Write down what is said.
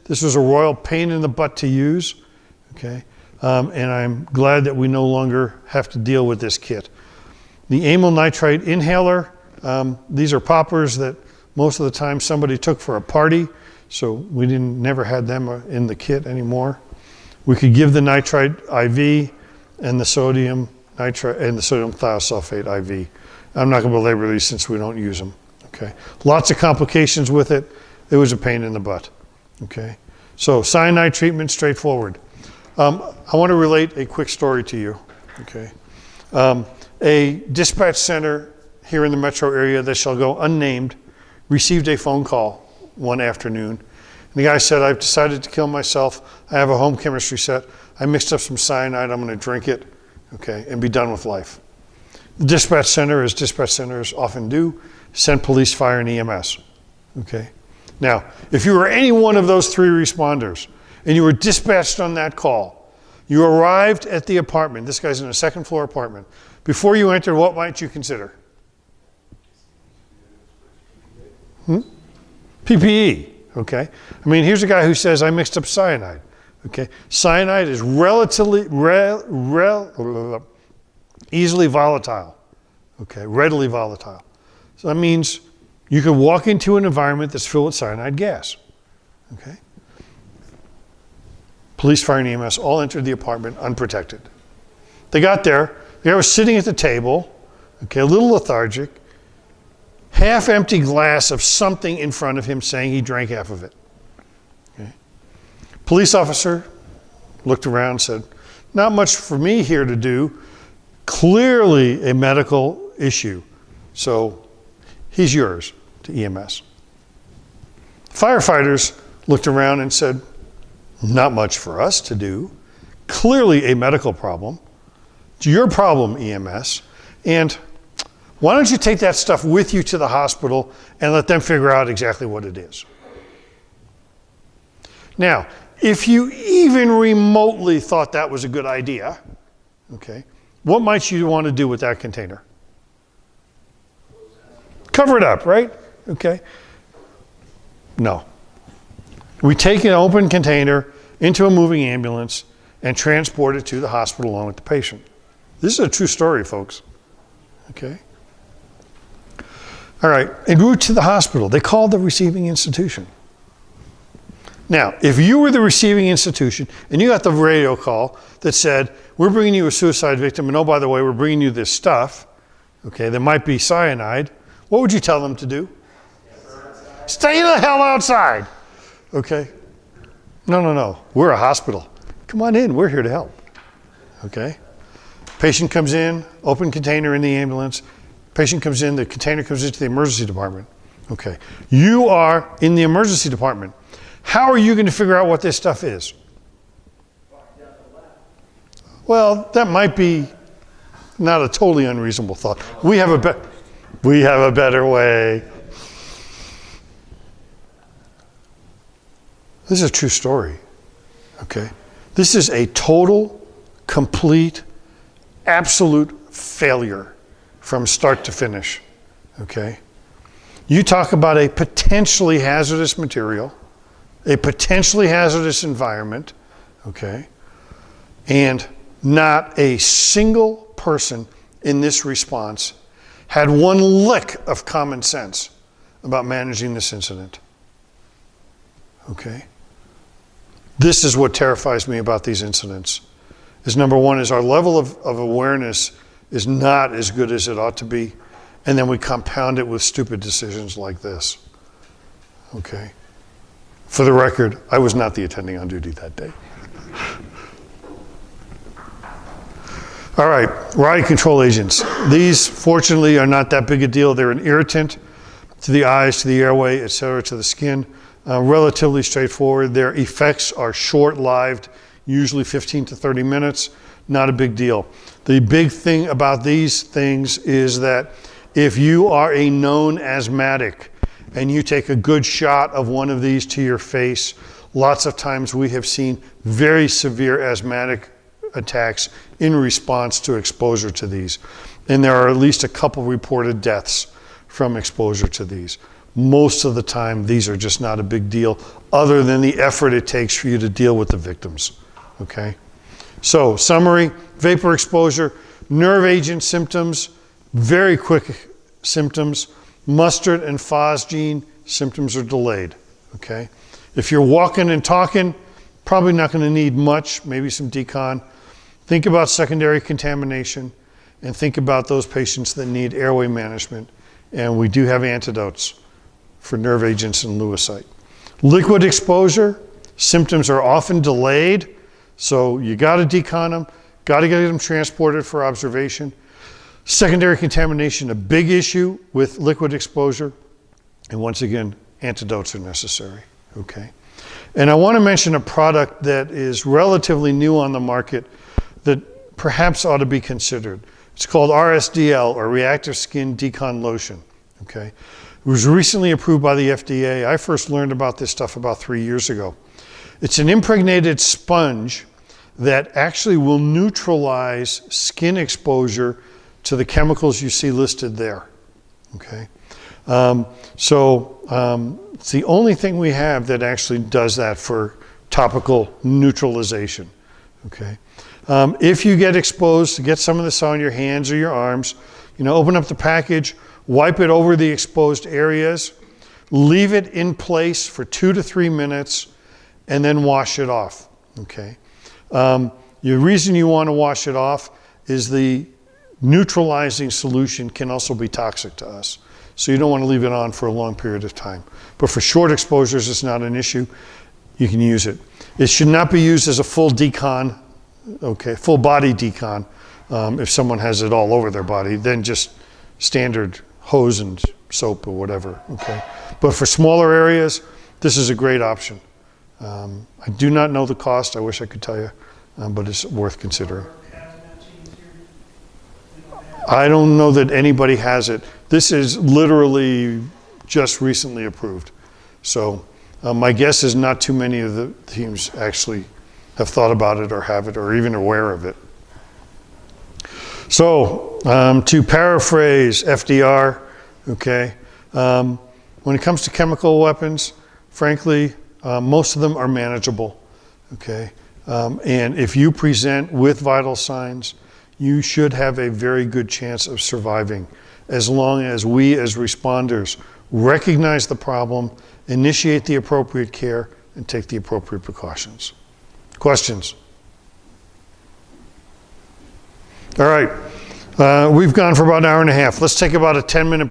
This was a royal pain in the butt to use, okay? And I'm glad that we no longer have to deal with this kit. The amyl nitrite inhaler, these are poppers that most of the time somebody took for a party, so we never had them in the kit anymore. We could give the nitrite IV and the sodium nitrite and the sodium thiosulfate IV. I'm not going to belabor these since we don't use them. Okay, lots of complications with it. It was a pain in the butt. Okay, so cyanide treatment, straightforward. I want to relate a quick story to you. Okay, a dispatch center here in the metro area that shall go unnamed received a phone call one afternoon. And the guy said, "I've decided to kill myself. I have a home chemistry set. I mixed up some cyanide. I'm going to drink it, okay, and be done with life." The dispatch center, as dispatch centers often do, sent police, fire, and EMS. Okay. Now, if you were any one of those three responders and you were dispatched on that call, you arrived at the apartment. This guy's in a second floor apartment. Before you entered, what might you consider? PPE. Okay. I mean, here's a guy who says, "I mixed up cyanide." Okay. Cyanide is relatively easily volatile. Okay. Readily volatile. So that means you could walk into an environment that's filled with cyanide gas. Okay. Police, fire, and EMS all entered the apartment unprotected. They got there. The guy was sitting at the table, okay, a little lethargic, half-empty glass of something in front of him saying he drank half of it. Okay. Police officer looked around and said, "Not much for me here to do. Clearly a medical issue. So he's yours," to EMS. Firefighters looked around and said, "Not much for us to do. Clearly a medical problem. It's your problem, EMS. And why don't you take that stuff with you to the hospital and let them figure out exactly what it is." Now, if you even remotely thought that was a good idea, okay, what might you want to do with that container? Cover it up, right? Okay. No. We take an open container into a moving ambulance and transport it to the hospital along with the patient. This is a true story, folks. Okay. All right. En route to the hospital, they called the receiving institution. Now, if you were the receiving institution and you got the radio call that said, "We're bringing you a suicide victim, and oh, by the way, we're bringing you this stuff," okay, that might be cyanide, what would you tell them to do? Stay the hell outside. Okay? No. We're a hospital. Come on in. We're here to help. Okay? Patient comes in, open container in the ambulance. Patient comes in, the container comes into the emergency department. Okay. You are in the emergency department. How are you going to figure out what this stuff is? Well, that might be not a totally unreasonable thought. We have a better way. This is a true story. Okay? This is a total, complete, absolute failure from start to finish. Okay? You talk about a potentially hazardous material, a potentially hazardous environment, okay? And not a single person in this response had one lick of common sense about managing this incident. Okay? This is what terrifies me about these incidents. Is number one is our level of awareness is not as good as it ought to be, and then we compound it with stupid decisions like this. Okay? For the record, I was not the attending on duty that day. All right, riot control agents. These, fortunately, are not that big a deal. They're an irritant to the eyes, to the airway, et cetera, to the skin. Relatively straightforward. Their effects are short-lived, usually 15 to 30 minutes. Not a big deal. The big thing about these things is that if you are a known asthmatic and you take a good shot of one of these to your face, lots of times we have seen very severe asthmatic attacks in response to exposure to these. And there are at least a couple reported deaths from exposure to these. most of the time, these are just not a big deal, other than the effort it takes for you to deal with the victims, okay? So, summary, vapor exposure, nerve agent symptoms, very quick symptoms. Mustard and phosgene symptoms are delayed, okay? If you're walking and talking, probably not going to need much, maybe some decon. Think about secondary contamination, and think about those patients that need airway management. And we do have antidotes for nerve agents and lewisite. Liquid exposure, symptoms are often delayed, so you got to decon them, got to get them transported for observation. Secondary contamination, a big issue with liquid exposure. And once again, antidotes are necessary, okay? And I want to mention a product that is relatively new on the market that perhaps ought to be considered. It's called RSDL, or Reactive Skin Decon Lotion, okay? It was recently approved by the FDA. I first learned about this stuff about 3 years ago. It's an impregnated sponge that actually will neutralize skin exposure to the chemicals you see listed there, okay? It's the only thing we have that actually does that for topical neutralization, okay? If you get exposed, get some of this on your hands or your arms, open up the package, wipe it over the exposed areas, leave it in place for 2 to 3 minutes, and then wash it off, okay? The reason you want to wash it off is the neutralizing solution can also be toxic to us. So you don't want to leave it on for a long period of time. But for short exposures, it's not an issue. You can use it. It should not be used as a full decon, okay, full body decon. If someone has it all over their body, then just standard hose and soap or whatever, okay? But for smaller areas, this is a great option. I do not know the cost. I wish I could tell you, but it's worth considering. I don't know that anybody has it. This is literally just recently approved. So my guess is not too many of the teams actually have thought about it or have it or even aware of it. So to paraphrase FDR, okay, when it comes to chemical weapons, frankly, most of them are manageable, okay? And if you present with vital signs, you should have a very good chance of surviving, as long as we as responders recognize the problem, initiate the appropriate care, and take the appropriate precautions. Questions? All right, we've gone for about an hour and a half. Let's take about a 10-minute